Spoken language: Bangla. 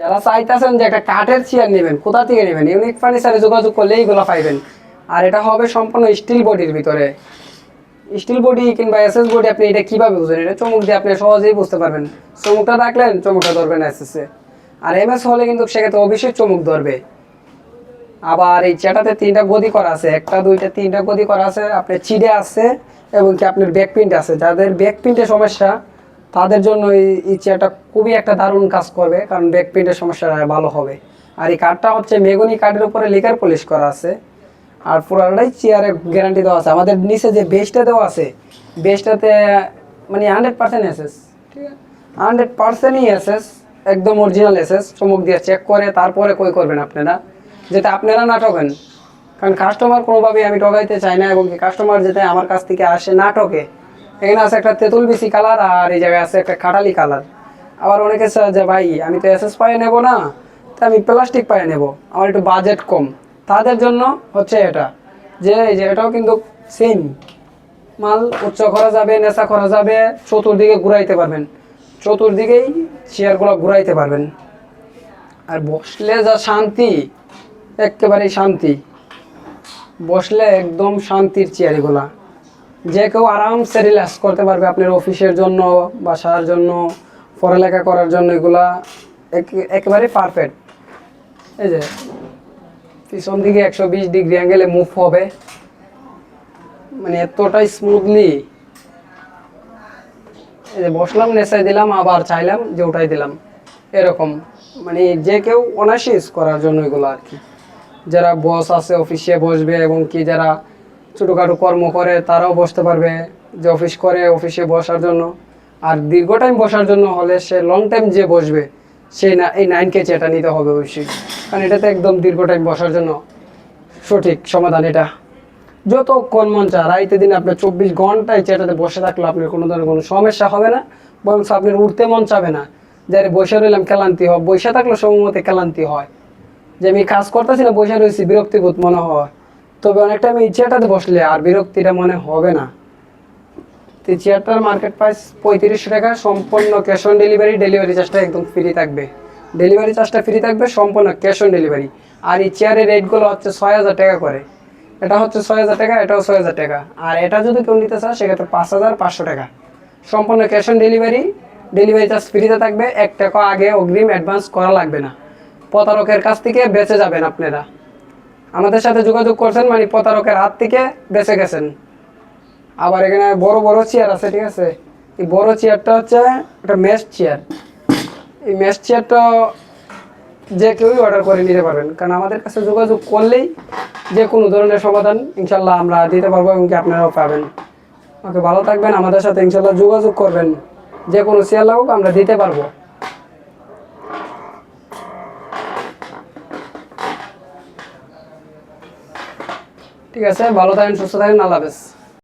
যারা চাইতেছেন যে একটা কাঠের চেয়ার নেবেন, কোথা থেকে নেবেন, ইউনিক ফার্নিচারে যোগাযোগ করলে এইগুলো পাইবেন। আর এটা হবে সম্পূর্ণ স্টিল বডির ভিতরে। স্টিল বডি কিংবা এসএস বডি, আপনি এটা কীভাবে বুঝবেন? এটা চমক দিয়ে আপনি সহজেই বুঝতে পারবেন। চমকটা রাখলেন, চমকটা ধরবেন এসএসে। আর এমএস হলে কিন্তু সেক্ষেত্রে অবশ্যই চমক ধরবে। আবার এই চেয়ারটাতে 3টা গদি করা আছে, 1টা 2টা 3টা গদি করা আছে, আপনার চিড়ে আছে এবং কি আপনার ব্যাক প্রিন্ট আছে। যাদের ব্যাক প্রিন্টের সমস্যা তাদের জন্য এই চেয়ারটা খুবই একটা দারুণ কাজ করবে, কারণ ব্যাক প্রিন্টের সমস্যা ভালো হবে। আর এই কাঠটা হচ্ছে মেগনি কাঠের উপরে লিকার পলিশ করা আছে। আর পুরোটাই চেয়ারে গ্যারান্টি দেওয়া আছে। আমাদের নিচে যে বেসটা দেওয়া আছে, বেসটাতে মানে 100% এসএস, ঠিক আছে, 100%ই এসএস, একদম অরিজিনাল এসএস। চমক দিয়ে চেক করে তারপরে কই করবেন আপনারা, যেটা আপনারা না ঠকেন। কারণ কাস্টমার কোনোভাবেই আমি ঠকাইতে চাই না, এবং কাস্টমার যাতে আমার কাছ থেকে আসে না ঠকে। এখানে আছে একটা তেঁতুল বিসি কালার, আর এই জায়গায় আছে একটা খাটালি কালার। আবার অনেকে চায় যে ভাই আমি তো এসএস পায়ে নেবো না, তো আমি প্লাস্টিক পায়ে নেবো, আমার একটু বাজেট কম। তাদের জন্য হচ্ছে এটা, যে এই যে এটাও কিন্তু সেম মাল, উচ্চ করা যাবে, নেশা করা যাবে, চতুর্দিকে ঘুরাইতে পারবেন, চতুর্দিকেই চেয়ারগুলো ঘুরাইতে পারবেন। আর বসলে যা শান্তি, একেবারেই শান্তি, বসলে একদম শান্তির চেয়ার এগুলা। যে কেউ আরামসে রিল্যাক্স করতে পারবে, আপনার অফিসের জন্য, বাসার জন্য, পড়ালেখা করার জন্য এগুলা একেবারে পারফেক্ট। এই যে পিছন দিকে 120 ডিগ্রি অ্যাঙ্গেলে মুভ হবে, মানে এতটাই স্মুথলি। এই যে বসলাম, নেচাই দিলাম, আবার চাইলাম যে উঠাই দিলাম, এরকম। মানে যে কেউ অনায়াসে ইউজ করার জন্য এগুলো আর কি। যারা বস আছে অফিসে বসবে, এবং কি যারা ছোটোখাটো কর্ম করে তারাও বসতে পারবে, যে অফিস করে অফিসে বসার জন্য। আর দীর্ঘ টাইম বসার জন্য হলে সে লং টাইম যে বসবে, সে না এই 9K চেয়ারটা নিতে হবে অবশ্যই, কারণ এটাতে একদম দীর্ঘ টাইম বসার জন্য সঠিক সমাধান এটা। যতক্ষণ মন চা রাইতে দিন আপনার 24 ঘন্টায় চেয়ারটাতে বসে থাকলে আপনার কোনো ধরনের কোনো সমস্যা হবে না, বরং আপনার উঠতে মন চাবে না। যারে বসে রইলাম ক্লান্তি হয়, বসে থাকলে সময় মতো ক্লান্তি হয়, যে আমি কাজ করতেছি না, বসে রয়েছি, বিরক্তিবোধ মনে হয়। তবে অনেকটা আমি এই চেয়ারটাতে বসলে আর বিরক্তিটা মনে হবে না। তো এই চেয়ারটার মার্কেট প্রাইস 3500 টাকা, সম্পূর্ণ ক্যাশ অন ডেলিভারি। ডেলিভারি চার্জটা একদম ফ্রি থাকবে, ডেলিভারি চার্জটা ফ্রি থাকবে, সম্পূর্ণ ক্যাশ অন ডেলিভারি। আর এই চেয়ারের রেটগুলো হচ্ছে 6000 টাকা করে। এটা হচ্ছে 6000 টাকা, এটাও 6000 টাকা। আর এটা যদি কেউ নিতে চায় সেক্ষেত্রে 5500 টাকা, সম্পূর্ণ cash on delivery. Delivery charge ফ্রিতে থাকবে, 1 টাকা আগে অগ্রিম অ্যাডভান্স করা লাগবে না। প্রতারকের কাছ থেকে বেঁচে যাবেন আপনারা। আমাদের সাথে যোগাযোগ করছেন মানে প্রতারকের হাত থেকে বেঁচে গেছেন। আবার এখানে বড় বড় চেয়ার আছে, ঠিক আছে। এই বড় চেয়ারটা হচ্ছে একটা মেশ চেয়ার। এই মেশ চেয়ারটা যে কেউই অর্ডার করে নিতে পারবেন, কারণ আমাদের কাছে যোগাযোগ করলেই যে কোনো ধরনের সমাধান ইনশাল্লাহ আমরা দিতে পারবো, এবং কি আপনারাও পাবেন। ওকে, ভালো থাকবেন, আমাদের সাথে ইনশাল্লাহ যোগাযোগ করবেন। যে কোনো চেয়ার লাগুক আমরা দিতে পারবো। ঠিক আছে, ভালো থাকেন, সুস্থ থাকেন, আল্লাহ হাফেজ।